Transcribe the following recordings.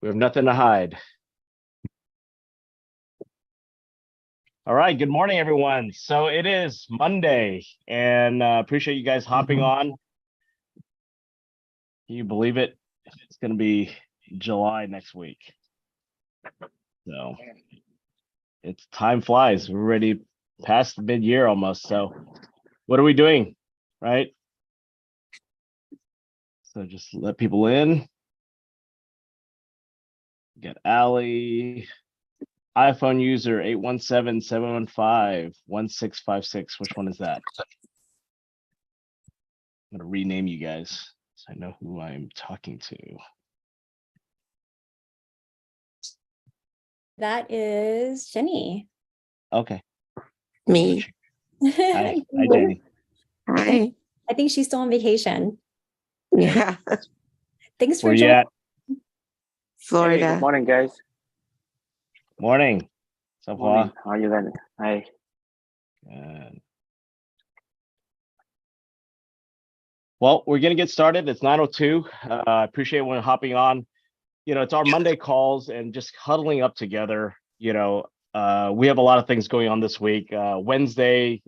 We have nothing to hide. All right. Good morning, everyone. So it is Monday, and appreciate you guys hopping on. Can you believe it? It's going to be July next week. So it's time flies. We're already past the mid-year almost. So what are we doing? Right. So just let people in. Get Allie. iPhone user 817-715-1656. Which one is that? I'm gonna rename you guys so I know who I'm talking to. That is Jenny. Okay. Me. Hi, Jenny. Hi. I think she's still on vacation. Yeah. Thanks for Where you joining. at? Florida. Hey, good morning, guys. Morning. So Morning. far. How are you then? Hi. Well, we're gonna get started. It's 9:02. I appreciate everyone hopping on. It's our Monday calls and just huddling up together. We have a lot of things going on this week. Wednesday,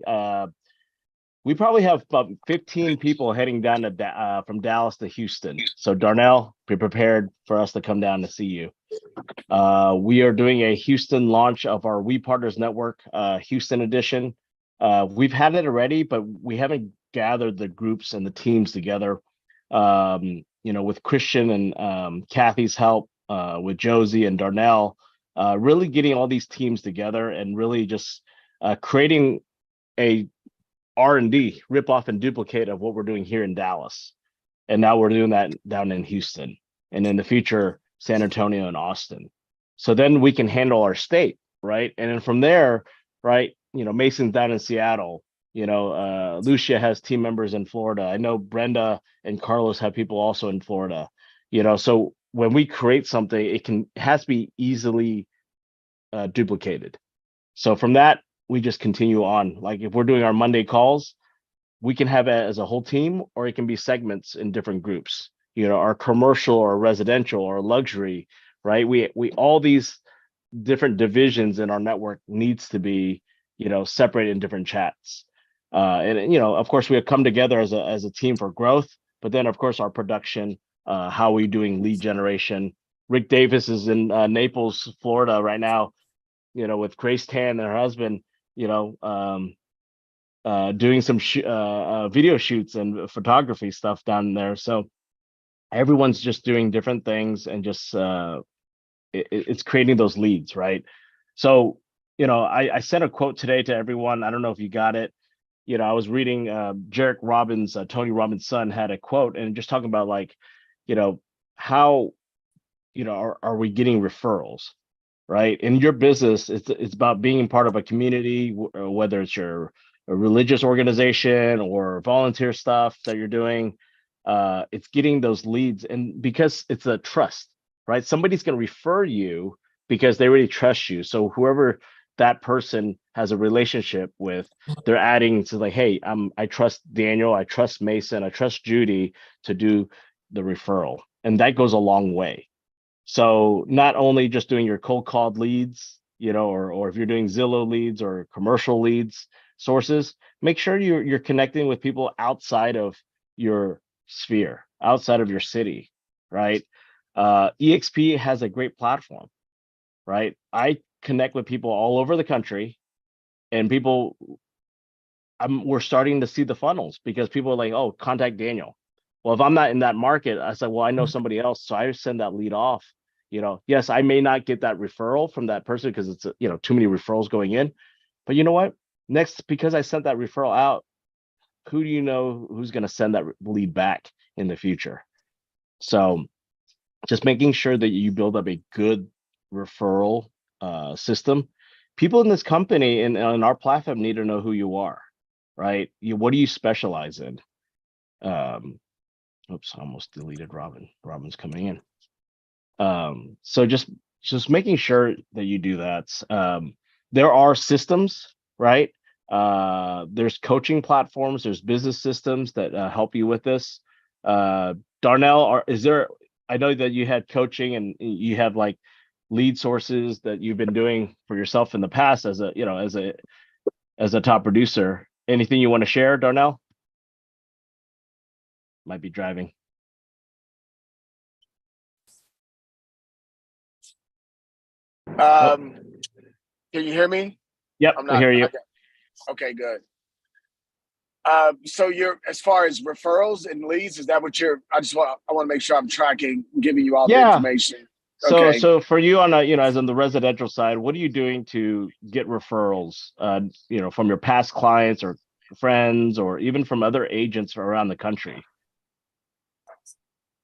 we probably have about 15 people heading down to from Dallas to Houston. So Darnell, be prepared for us to come down to see you. We are doing a Houston launch of our We Partners Network, Houston edition. We've had it already, but we haven't gathered the groups and the teams together. With Christian and Kathy's help, with Josie and Darnell, really getting all these teams together and really just creating a R&D, rip off and duplicate of what we're doing here in Dallas. And now we're doing that down in Houston, and in the future, San Antonio and Austin. So then we can handle our state, right? And then from there, right, Mason's down in Seattle. Lucia has team members in Florida. I know Brenda and Carlos have people also in Florida. So when we create something, it has to be easily duplicated. So from that, we just continue on. Like if we're doing our Monday calls, we can have it as a whole team, or it can be segments in different groups. Our commercial or residential or luxury, right? We all these different divisions in our network needs to be, separated in different chats. Of course, we have come together as a team for growth, but then of course our production, how are we doing lead generation? Rick Davis is in Naples, Florida right now, with Grace Tan and her husband, doing some video shoots and photography stuff down there. So everyone's just doing different things and just it's creating those leads, right? So I sent a quote today to everyone. I don't know if you got it. I was reading Jarek Robbins, Tony Robbins' son, had a quote and just talking about how are we getting referrals, right? In your business, it's about being part of a community, whether it's a religious organization or volunteer stuff that you're doing. It's getting those leads, and because it's a trust, right? Somebody's going to refer you because they really trust you. So whoever that person has a relationship with, they're adding to hey, I trust Daniel, I trust Mason, I trust Judy to do the referral, and that goes a long way. So not only just doing your cold called leads, or if you're doing Zillow leads or commercial leads sources, make sure you're connecting with people outside of your sphere, outside of your city, right? EXP has a great platform, right? I connect with people all over the country, and we're starting to see the funnels because people are like, oh, contact Daniel. Well, if I'm not in that market, I said, well, I know somebody else, so I send that lead off. Yes, I may not get that referral from that person because it's too many referrals going in, but you know what? Next, because I sent that referral out, who do you know who's going to send that lead back in the future? So just making sure that you build up a good referral system. People in this company and on our platform need to know who you are, right? What do you specialize in? Oops, I almost deleted Robin. Robin's coming in. So just making sure that you do that. There are systems, right? There's coaching platforms, there's business systems that help you with this. Darnell, is there I know that you had coaching and you have like lead sources that you've been doing for yourself in the past as a, as a top producer. Anything you want to share, Darnell? Might be driving. Can you hear me? Yep, I'm we not. hear you. Okay, good. So you're as far as referrals and leads, is that what you're? I want to make sure I'm tracking, giving you all the Yeah. information. So, Okay. so for you on a, as on the residential side, what are you doing to get referrals, from your past clients or friends, or even from other agents around the country?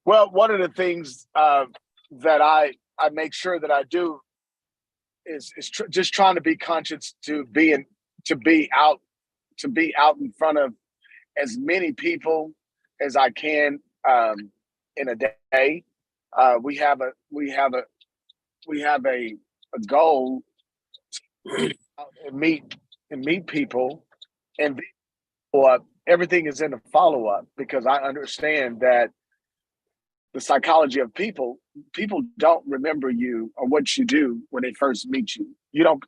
Well, one of the things that I make sure that I do is just trying to be conscious to be out in front of as many people as I can in a day. We have a goal to meet people and follow up. Everything is in the follow up because I understand that the psychology of people don't remember you or what you do when they first meet you. You don't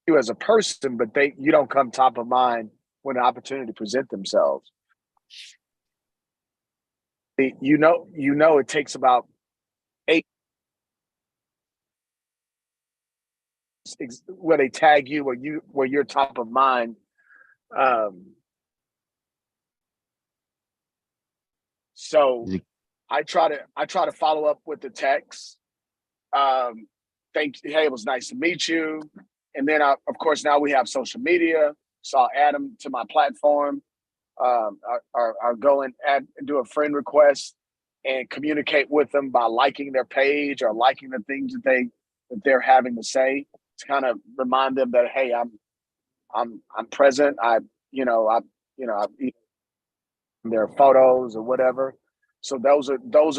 you as a person, but you don't come top of mind when an opportunity present themselves. It takes about 8 where they tag you where you're top of mind. So I try to follow up with the text. Hey, it was nice to meet you. And then of course now we have social media. So I'll add them to my platform. I'll go and do a friend request and communicate with them by liking their page or liking the things that they're having to say to kind of remind them that, hey, I'm present. Their photos or whatever. So those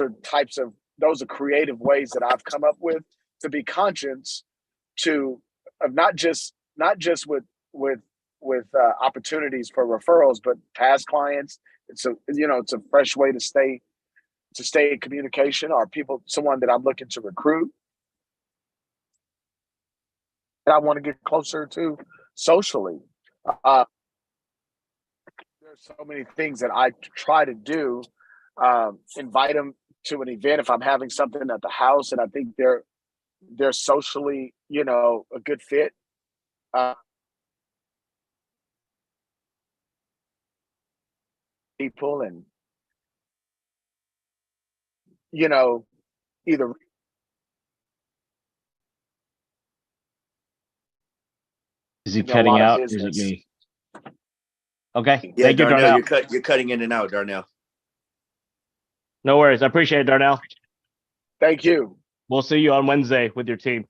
are creative ways that I've come up with to be conscious of not just with opportunities for referrals, but past clients. It's a fresh way to stay in communication, or someone that I'm looking to recruit and I want to get closer to socially. There's so many things that I try to do. Invite them to an event if I'm having something at the house and I think they're socially, a good fit. People and either Is he a cutting lot of out? Or is it business. me? Okay. Yeah, Thank you, Darnell, Darnell. you're cutting in and out, Darnell. No worries. I appreciate it, Darnell. Thank you. We'll see you on Wednesday with your team.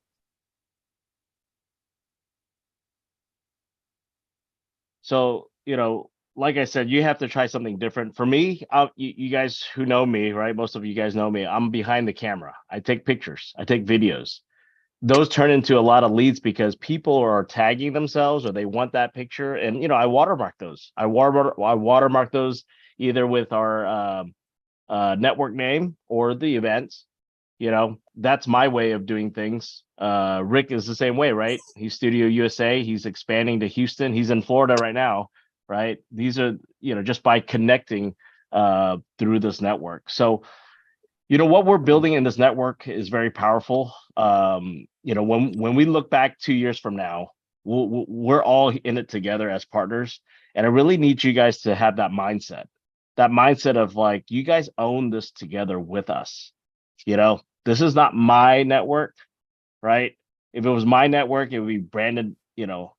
So, like I said, you have to try something different. For me, you guys who know me, right? Most of you guys know me. I'm behind the camera. I take pictures. I take videos. Those turn into a lot of leads because people are tagging themselves or they want that picture. And, I watermark those. I watermark those either with our network name or the events. That's my way of doing things. Rick is the same way, right? He's Studio USA. He's expanding to Houston. He's in Florida right now, right? These are, just by connecting through this network. So, what we're building in this network is very powerful. When we look back 2 years from now, we're all in it together as partners. And I really need you guys to have that mindset of like, you guys own this together with us. This is not my network, right? If it was my network, it would be branded, Daniel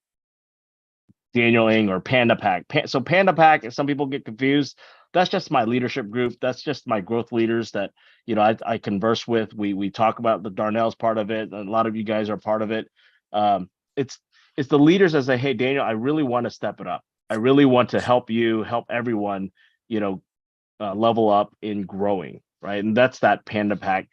Ng or Panda Pack. So Panda Pack, if some people get confused, that's just my leadership group. That's just my growth leaders that, I converse with. We talk about the Darnell's part of it. And a lot of you guys are part of it. It's the leaders that say, hey, Daniel, I really want to step it up. I really want to help you, help everyone, level up in growing, right? And that's that Panda Pack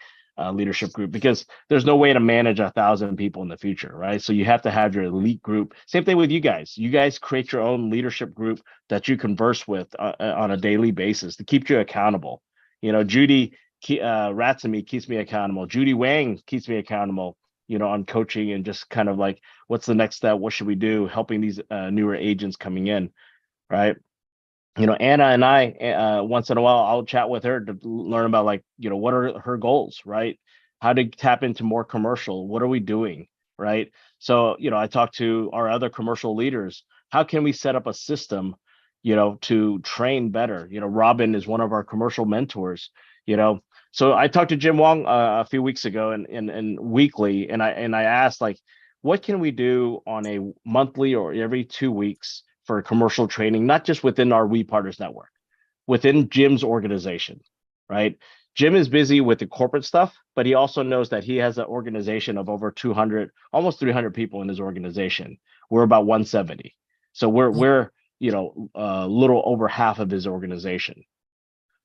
leadership group, because there's no way to manage 1,000 people in the future, right? So you have to have your elite group. Same thing with you guys. You guys create your own leadership group that you converse with on a daily basis to keep you accountable. Judy Ratsamy keeps me accountable. Judy Wang keeps me accountable, on coaching and just kind of like, what's the next step? What should we do? Helping these newer agents coming in, right? Anna and I, once in a while, I'll chat with her to learn about like, what are her goals, right? How to tap into more commercial. What are we doing, right? So, I talk to our other commercial leaders. How can we set up a system, to train better? Robin is one of our commercial mentors, So I talked to Jim Wong a few weeks ago and weekly, and I asked like, what can we do on a monthly or every 2 weeks for commercial training, not just within our We Partners network, within Jim's organization, right? Jim is busy with the corporate stuff, but he also knows that he has an organization of over 200, almost 300 people in his organization. We're about 170. So we're a little over half of his organization.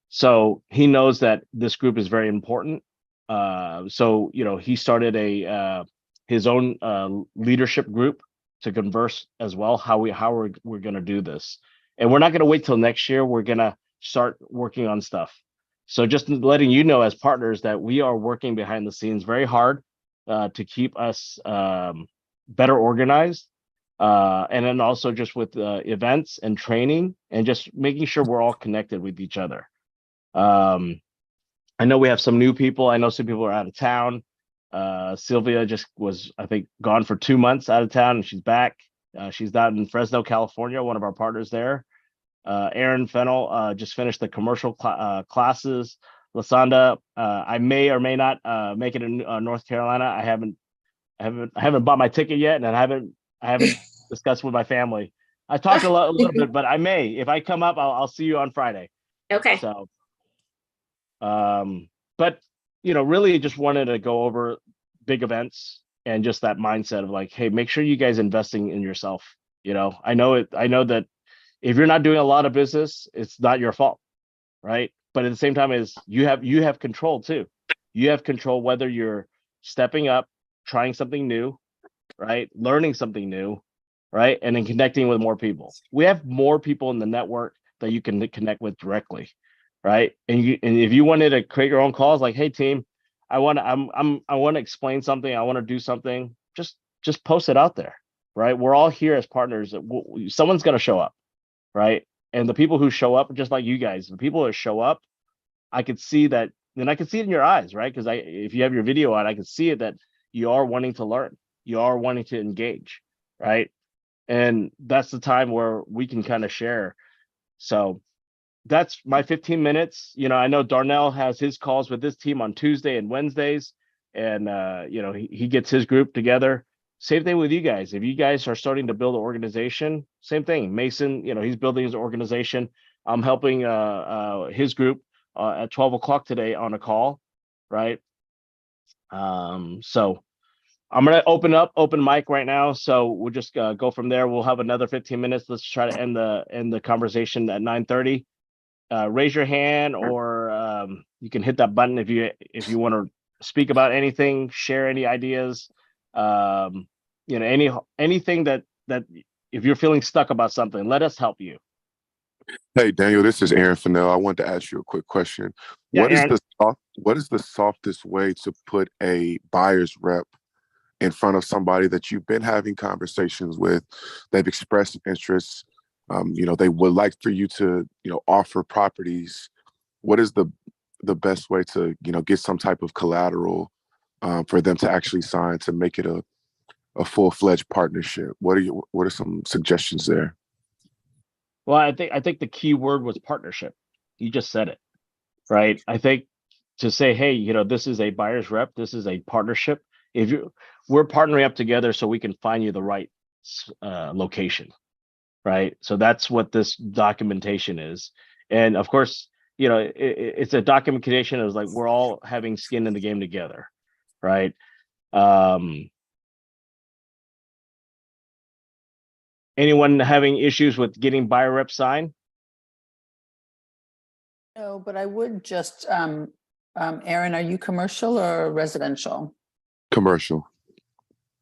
So he knows that this group is very important. So he started his own leadership group to converse as well, how we're going to do this. And we're not going to wait till next year. We're going to start working on stuff. So just letting you know as partners that we are working behind the scenes very hard to keep us better organized. And then also just with events and training and just making sure we're all connected with each other. I know we have some new people. I know some people are out of town. Sylvia just was, I think, gone for 2 months out of town, and she's back. She's out in Fresno, California, one of our partners there. Aaron Fennel just finished the commercial classes. Lasanda, I may or may not make it in North Carolina. I haven't bought my ticket yet, and I haven't discussed with my family. I talked a little bit, but I may. If I come up, I'll see you on Friday. Okay. So, but really just wanted to go over big events and just that mindset of like, hey, make sure you guys investing in yourself. I know that if you're not doing a lot of business, it's not your fault, right? But at the same time, is you have control too. You have control whether you're stepping up, trying something new, right? Learning something new, right? And then connecting with more people. We have more people in the network that you can connect with directly, right? And if you wanted to create your own calls, like, hey team, I want to explain something, I want to do something, just post it out there, right? We're all here as partners. Someone's going to show up, right? And the people who show up, just like you guys, the people that show up, I could see that, and I can see it in your eyes, right? Because if you have your video on, I can see it that you are wanting to learn, you are wanting to engage, right? And that's the time where we can kind of share. So that's my 15 minutes. I know Darnell has his calls with his team on Tuesday and Wednesdays, and he gets his group together. Same thing with you guys. If you guys are starting to build an organization, same thing. Mason, he's building his organization. I'm helping his group at 12 o'clock today on a call, right? So I'm going to open mic right now. So we'll just go from there. We'll have another 15 minutes. Let's try to end the conversation at 9:30. Raise your hand, or you can hit that button if you want to speak about anything, share any ideas, anything that if you're feeling stuck about something, let us help you. Hey, Daniel, this is Aaron Fennell. I wanted to ask you a quick question. Yeah, What is the softest way to put a buyer's rep in front of somebody that you've been having conversations with? They've expressed interest. They would like for you to, offer properties. What is the best way to, get some type of collateral for them to actually sign to make it a full-fledged partnership? What are some suggestions there? Well, I think the key word was partnership. You just said it, right? I think to say, hey, this is a buyer's rep, this is a partnership. We're partnering up together so we can find you the right location, right? So that's what this documentation is. And of course, it's a documentation of like, we're all having skin in the game together, right? Anyone having issues with getting buyer rep signed? No, but I would just, Aaron, are you commercial or residential? Commercial.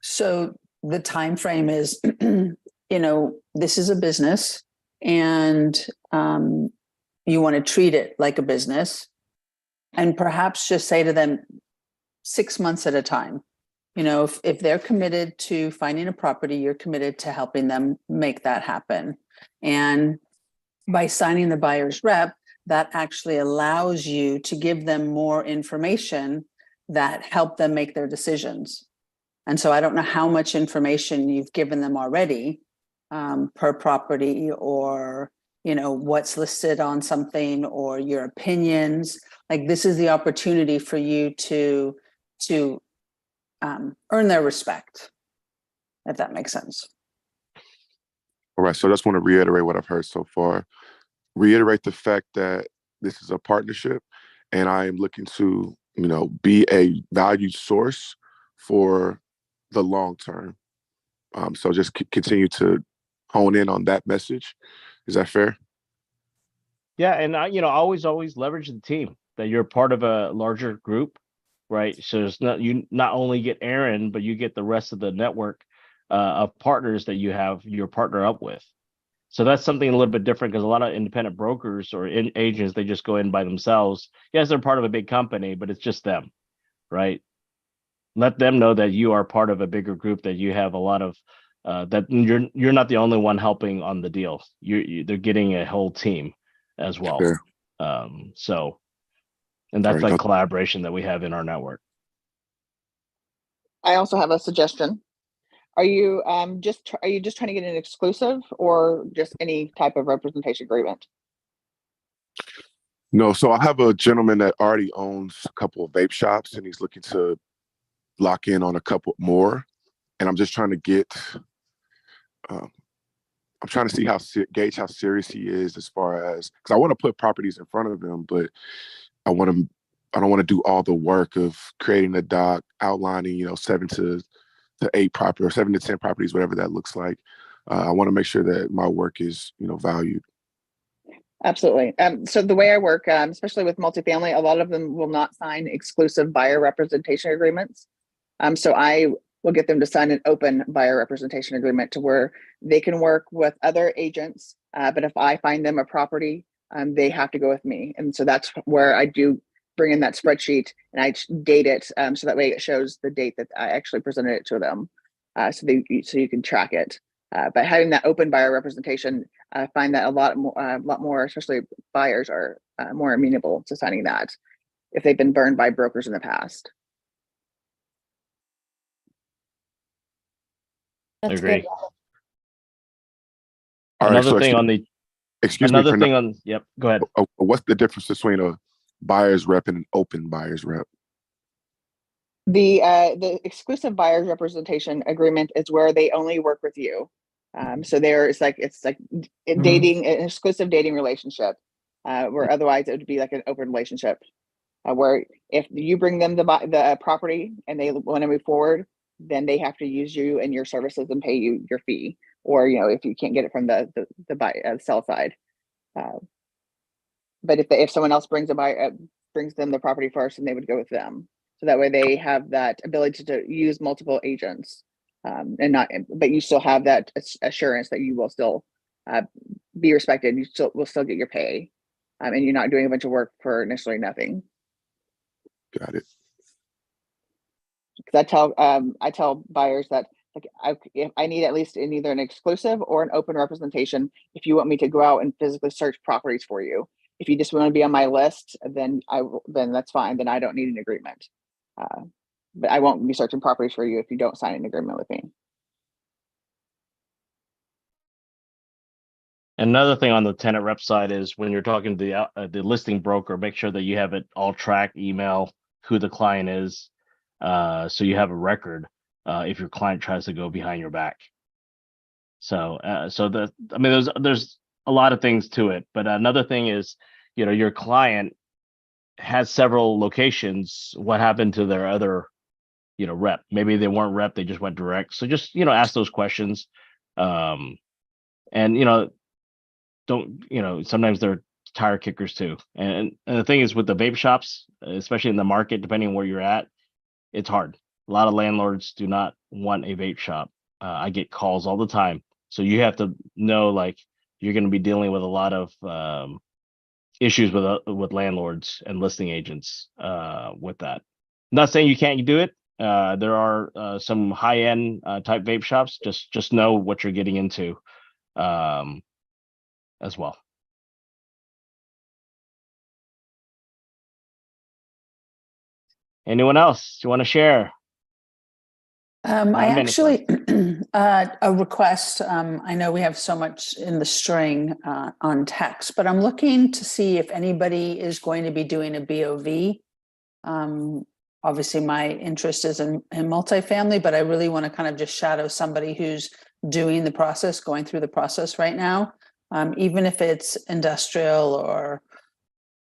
So the time frame is, this is a business, and you want to treat it like a business. And perhaps just say to them 6 months at a time. You know, if they're committed to finding a property, you're committed to helping them make that happen. And by signing the buyer's rep, that actually allows you to give them more information that help them make their decisions. And so I don't know how much information you've given them already per property, or, you know, what's listed on something, or your opinions. Like, this is the opportunity for you to earn their respect, if that makes sense. All right, so I just want to reiterate what I've heard so far. Reiterate the fact that this is a partnership, and I am looking to, you know, be a valued source for the long term. So just continue to hone in on that message. Is that fair? Yeah, and you know, always leverage the team, that you're part of a larger group, right? So it's not, you not only get Aaron, but you get the rest of the network of partners that you're partner up with. So that's something a little bit different, because a lot of independent brokers or agents, they just go in by themselves. Yes, they're part of a big company, but it's just them, right? Let them know that you are part of a bigger group, that you have a lot of that you're not the only one helping on the deal. They're getting a whole team as well. Sure. So, and that's Right. like collaboration that we have in our network. I also have a suggestion. Are you just trying to get an exclusive, or just any type of representation agreement? No, so I have a gentleman that already owns a couple of vape shops, and he's looking to lock in on a couple more. And I'm just trying to get, I'm trying to see gauge how serious he is, as far as, because I want to put properties in front of him, but I don't want to do all the work of creating a doc, outlining, you know, 7 to 8 properties, or 7 to 10 properties, whatever that looks like. I want to make sure that my work is, you know, valued. Absolutely. So the way I work, especially with multifamily, a lot of them will not sign exclusive buyer representation agreements. So I will get them to sign an open buyer representation agreement, to where they can work with other agents. But if I find them a property, they have to go with me. And so that's where I do bring in that spreadsheet, and I date it, so that way it shows the date that I actually presented it to them, so you can track it. But having that open buyer representation, I find that a lot more, especially buyers, are more amenable to signing that if they've been burned by brokers in the past. That's Agree. good. All right, Another so thing on the excuse me. another thing on, yep, go ahead. What's the difference between a buyer's rep and an open buyer's rep? The exclusive buyers representation agreement is where they only work with you. So it's like dating, an exclusive dating relationship, where otherwise it would be like an open relationship, where if you bring them the property and they want to move forward, then they have to use you and your services and pay you your fee. Or, you know, if you can't get it from the sell side. But if someone else brings them the property first, and they would go with them. So that way they have that ability to use multiple agents, but you still have that assurance that you will still be respected. You will still get your pay, and you're not doing a bunch of work for initially nothing. Got it. Because I tell buyers that, like, if I need at least either an exclusive or an open representation, if you want me to go out and physically search properties for you. If you just want to be on my list, then that's fine. Then I don't need an agreement. But I won't be searching properties for you if you don't sign an agreement with me. Another thing on the tenant rep side is, when you're talking to the listing broker, make sure that you have it all tracked, email, who the client is, so you have a record if your client tries to go behind your back. So there's a lot of things to it, but another thing is, you know, your client has several locations. What happened to their other, you know, rep? Maybe they weren't rep, they just went direct. So just, you know, ask those questions. And, you know, sometimes they're tire kickers too. And the thing is, with the vape shops, especially in the market, depending on where you're at, it's hard. A lot of landlords do not want a vape shop. I get calls all the time. So you have to know, like, you're going to be dealing with a lot of issues with landlords and listing agents with that. Not saying you can't do it. There are some high end type vape shops. Just know what you're getting into as well. Anyone else you want to share? I 9 minutes actually, a request, I know we have so much in the string on text, but I'm looking to see if anybody is going to be doing a BOV. Obviously my interest is in multifamily, but I really want to kind of just shadow somebody who's doing the process, going through the process right now. Even if it's industrial or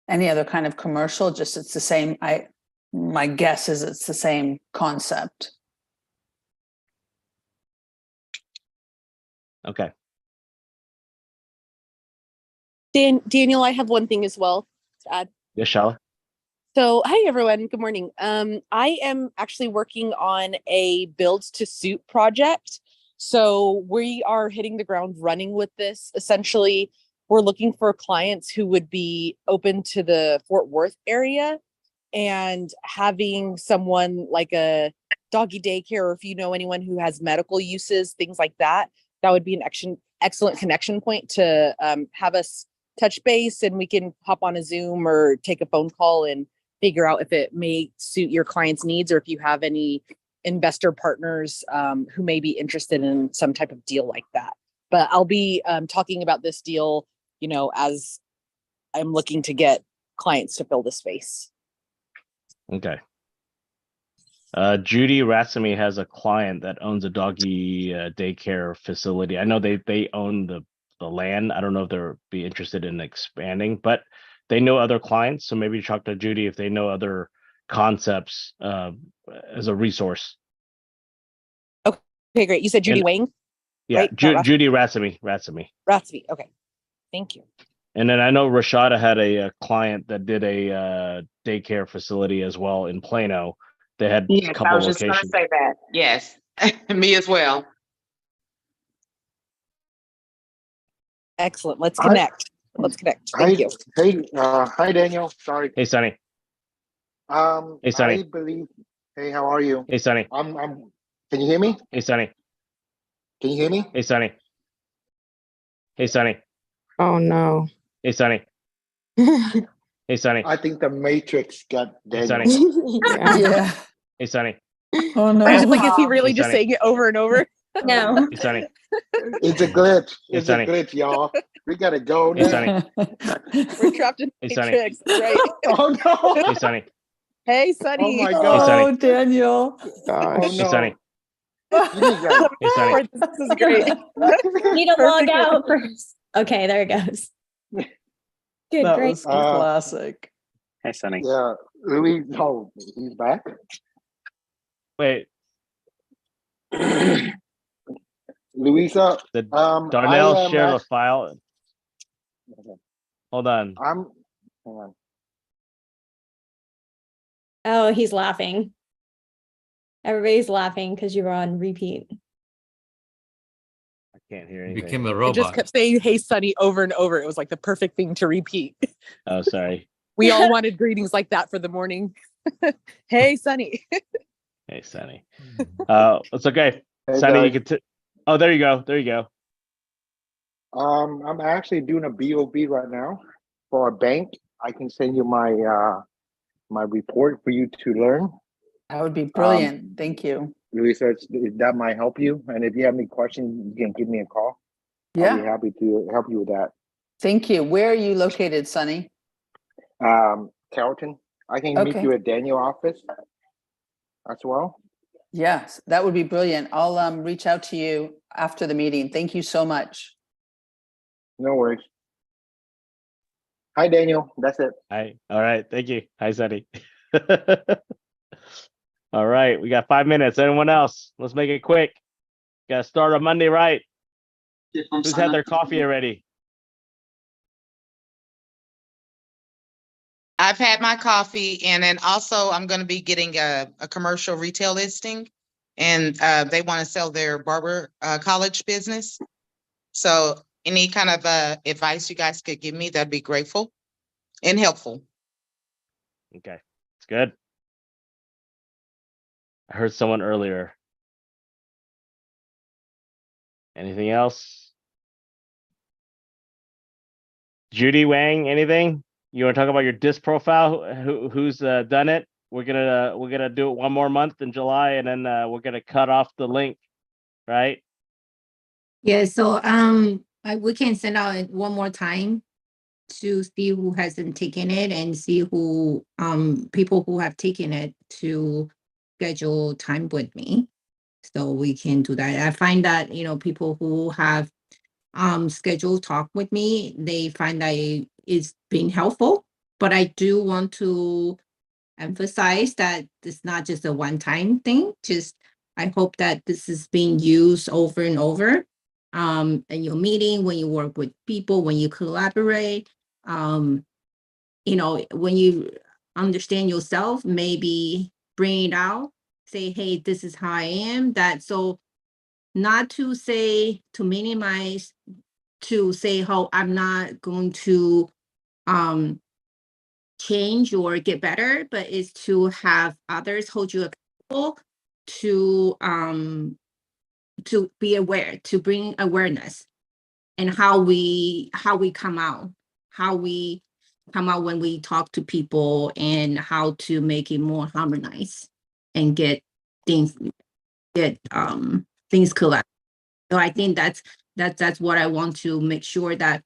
any other kind of commercial, just it's the same. My guess is it's the same concept. Okay. Daniel, I have one thing as well to add. Yes, Shala. So, hi everyone. Good morning. I am actually working on a build to suit project. So we are hitting the ground running with this. Essentially, we're looking for clients who would be open to the Fort Worth area and having someone like a doggy daycare, or if you know anyone who has medical uses, things like that, that would be an excellent connection point to have us touch base, and we can hop on a Zoom or take a phone call and figure out if it may suit your client's needs, or if you have any investor partners who may be interested in some type of deal like that. But I'll be talking about this deal, as I'm looking to get clients to fill the space. Okay. Judy Ratsamy has a client that owns a doggy daycare facility. I know they own the land. I don't know if they'll be interested in expanding, but they know other clients. So maybe talk to Judy if they know other concepts as a resource. Okay, great. You said Judy And- Wang? Yeah, Right? Not Judy Ratsamy. Ratsamy. Ratsby. Okay. Thank you. And then I know Rashada had a client that did a daycare facility as well in Plano. They had a Yes, I couple was just gonna locations. say that. Yes, me as well. Excellent. Let's Hi. connect. Let's connect. Thank you. Hi, Daniel. Sorry. Hey, Sonny. Hey, Sonny. I believe. Hey, how are you? Hey, Sonny. Can you hear me? Hey, Sonny. Can you hear me? Hey, Sonny. Hey, Sonny. Oh, no. Hey, Sonny. Hey, Sonny. I think the Matrix got Hey, Daniel. Sonny. Yeah. Yeah. Hey, Sonny. Oh, no. I was like, is he really Hey, just Sonny. saying it over and over? No. Hey, Sonny. It's a glitch. Hey, It's a Sonny. glitch, y'all. We gotta go Hey, now. Sonny. We're trapped in Hey, Sonny. Matrix. Right. Oh no! Hey, Sonny. Hey, Sonny. Oh my Hey, God. Sonny. Oh, Daniel. Oh Gosh. Hey, Sonny. no! You guys- Hey, Sonny. This is great. Need to log Perfect. out first. Okay, there it goes. Good, That great. was classic. Hey, Sonny. Yeah, Louis. Oh, he's back. Wait, Louisa. did I Darnell am share the act- file? Hold on. Hang on. Oh, he's laughing. Everybody's laughing because you were on repeat. I can't hear You anything. became a I robot. just kept saying, hey, Sonny, over and over. It was like the perfect thing to repeat. Oh, sorry. We all wanted greetings like that for the morning. Hey, Sonny. Hey, Sonny. It's okay. Hey, Sonny, you guys. can. Oh, there you go. There you go. I'm actually doing a BOB right now for a bank. I can send you my report for you to learn. That would be brilliant. Thank you. Louisa, that might help you. And if you have any questions, you can give me a call. I'll be Yeah. happy to help you with that. Thank you. Where are you located, Sonny? Carrollton, I can meet Okay. you at Daniel office as well. Yes, that would be brilliant. I'll reach out to you after the meeting. Thank you so much. No worries. Hi, Daniel. That's it. Hi. All right. Thank you. Hi, Sonny. All right. We got 5 minutes. Anyone else? Let's make it quick. Got to start on Monday, right? Who's had their coffee already? I've had my coffee, and then also I'm going to be getting a commercial retail listing, and they want to sell their barber college business. So any kind of advice you guys could give me, that'd be grateful. and helpful. Okay, it's good. I heard someone earlier. Anything else? Judy Wang, anything? You want to talk about your disc profile? Who's done it? We're gonna do it one more month in July, and then we're gonna cut off the link, right? Yeah, so we can send out it one more time to see who hasn't taken it and see who people who have taken it to schedule time with me. So we can do that. I find that, people who have scheduled talk with me, they find that it's been helpful. But I do want to emphasize that it's not just a one-time thing. Just I hope that this is being used over and over. In your meeting, when you work with people, when you collaborate, when you understand yourself, maybe bring it out, say, hey, this is how I am. That so not to say to minimize, to say, oh, I'm not going to change or get better, but is to have others hold you accountable to be aware, to bring awareness and how we come out, when we talk to people, and how to make it more harmonized and get things collect. So I think that's what I want to make sure that,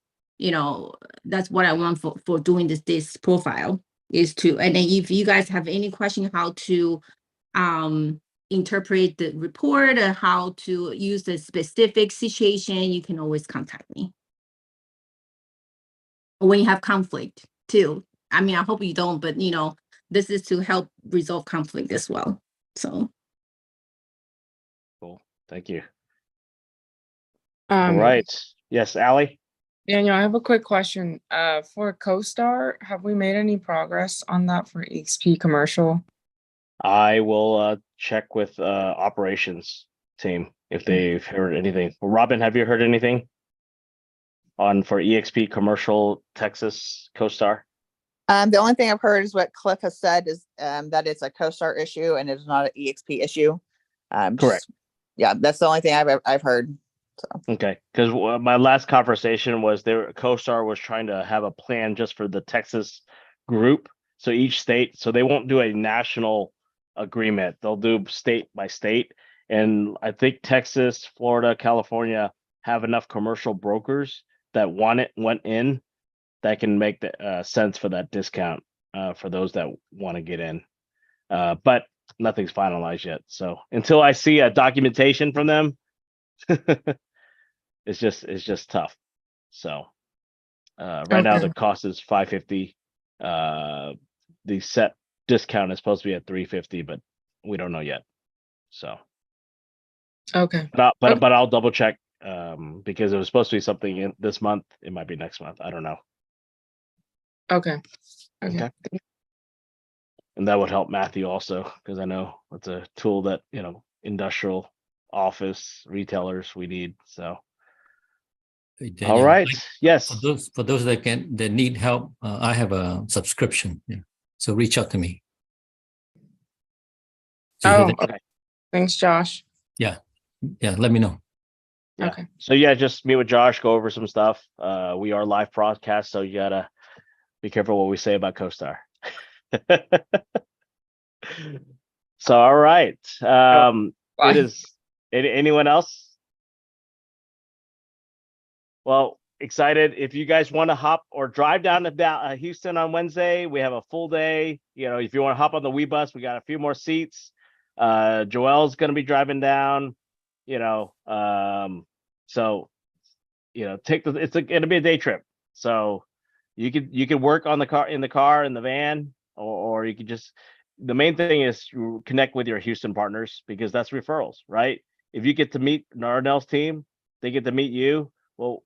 that's what I want for doing this profile, is to, and then if you guys have any question how to interpret the report or how to use the specific situation, you can always contact me. When you have conflict too. I mean, I hope you don't, but this is to help resolve conflict as well. So Cool. Thank you. All right. Yes, Allie? Daniel, I have a quick question. For CoStar, have we made any progress on that for EXP commercial? I will check with operations team if they've heard anything. Robin, have you heard anything on for EXP commercial Texas CoStar? The only thing I've heard is what Cliff has said is that it's a CoStar issue and it's not an EXP issue. Correct. Yeah, that's the only thing I've heard. So. Okay, because my last conversation was CoStar was trying to have a plan just for the Texas group. So each state, so they won't do a national agreement. They'll do state by state. And I think Texas, Florida, California have enough commercial brokers that went in that can make the sense for that discount for those that want to get in. But nothing's finalized yet. So until I see a documentation from them, it's just tough. So right now the cost is $550. The set discount is supposed to be at $350, but we don't know yet. So Okay. but I'll double check because it was supposed to be something in this month. It might be next month. I don't know. Okay. Okay. And that would help Matthew also, because I know it's a tool that, industrial office retailers we need. So Hey, Daniel, all right. like, Yes. For those that need help, I have a subscription. Yeah. So reach out to me. So you hear that? Okay. Thanks, Josh. Yeah. Let me know. Yeah. Okay. So yeah, just meet with Josh, go over some stuff. We are live broadcast, so you gotta be careful what we say about CoStar. So all right. It is anyone else? Well, excited. If you guys want to hop or drive down to Houston on Wednesday, we have a full day. If you want to hop on the WE bus, we got a few more seats. Joelle's going to be driving down. So it's going to be a day trip. So you could work on in the car in the van, or you could just. The main thing is to connect with your Houston partners, because that's referrals, right? If you get to meet Narnell's team, they get to meet you. Well,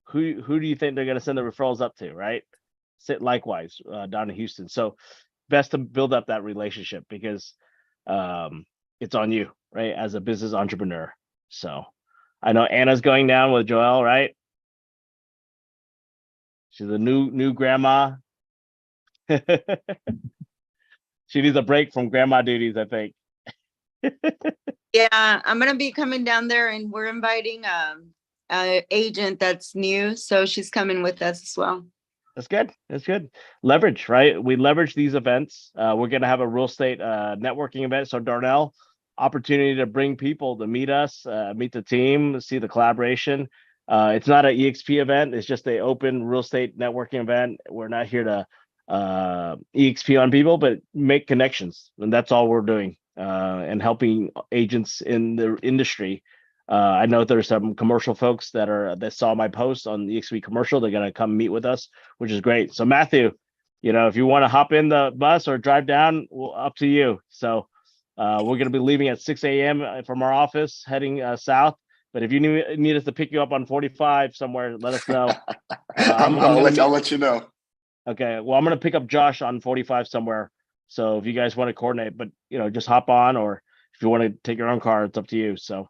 who do you think they're going to send the referrals up to, right? Likewise down in Houston. So best to build up that relationship, because it's on you, right? As a business entrepreneur. So I know Anna's going down with Joelle, right? She's a new grandma. She needs a break from grandma duties, I think. Yeah, I'm gonna be coming down there and we're inviting a agent that's new, so she's coming with us as well. That's good. That's good. Leverage, right? We leverage these events. We're going to have a real estate networking event. So Darnell, opportunity to bring people to meet us, meet the team, see the collaboration. It's not an EXP event. It's just an open real estate networking event. We're not here to EXP on people, but make connections. And that's all we're doing and helping agents in the industry. I know there's some commercial folks that saw my post on the EXP commercial. They're gonna come meet with us, which is great. So Matthew, if you want to hop in the bus or drive down, well, up to you. So we're gonna be leaving at 6 a.m. from our office, heading south. But if you need us to pick you up on 45 somewhere, let us know. I'll let you know. Okay. Well, I'm gonna pick up Josh on 45 somewhere. So if you guys want to coordinate, but just hop on, or if you want to take your own car, it's up to you. So.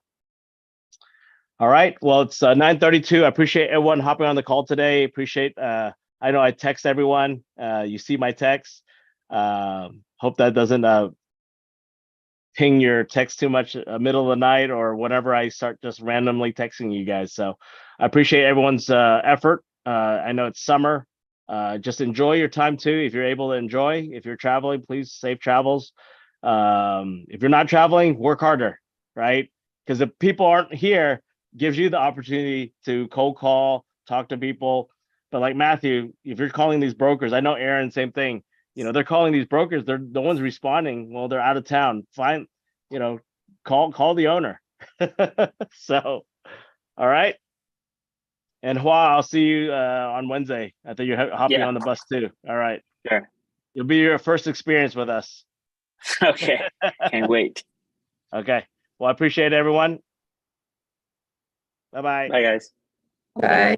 All right. Well, it's 9:32. I appreciate everyone hopping on the call today. Appreciate. I know I text everyone. You see my text. Hope that doesn't ping your text too much middle of the night or whatever. I start just randomly texting you guys. So I appreciate everyone's effort. I know it's summer. Just enjoy your time too. If you're able to enjoy. If you're traveling, please safe travels. If you're not traveling, work harder, right? Because if people aren't here, gives you the opportunity to cold call, talk to people. But like Matthew, if you're calling these brokers, I know Aaron, same thing. They're calling these brokers. They're the ones responding. Well, they're out of town. Fine, call the owner. So, all right. And Hua, I'll see you on Wednesday. I think you're hopping on the bus too. All right. Sure. You'll be your first experience with us. Okay. Can't wait. Okay. Well, I appreciate everyone. Bye-bye. Bye, guys. Bye.